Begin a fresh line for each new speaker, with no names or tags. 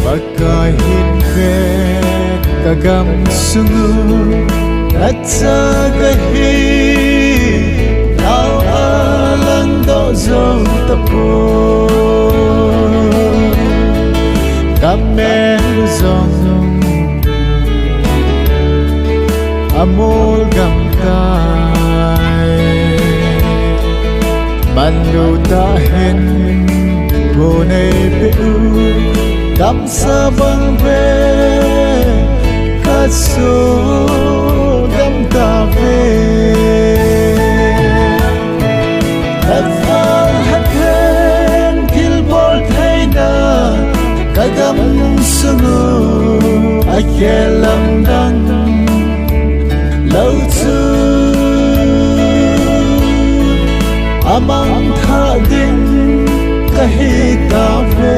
Pagkahit kagam sungu at sagahit Now alang do zong tapo Kamer zong amol gamkay Manlutahin Gunay piu Kam sabang be Katso Dam tabe Nagfal hathen Kilbol thayna Kagam sungu Akelam dang Lâu chu Amang tha din Kahit tabe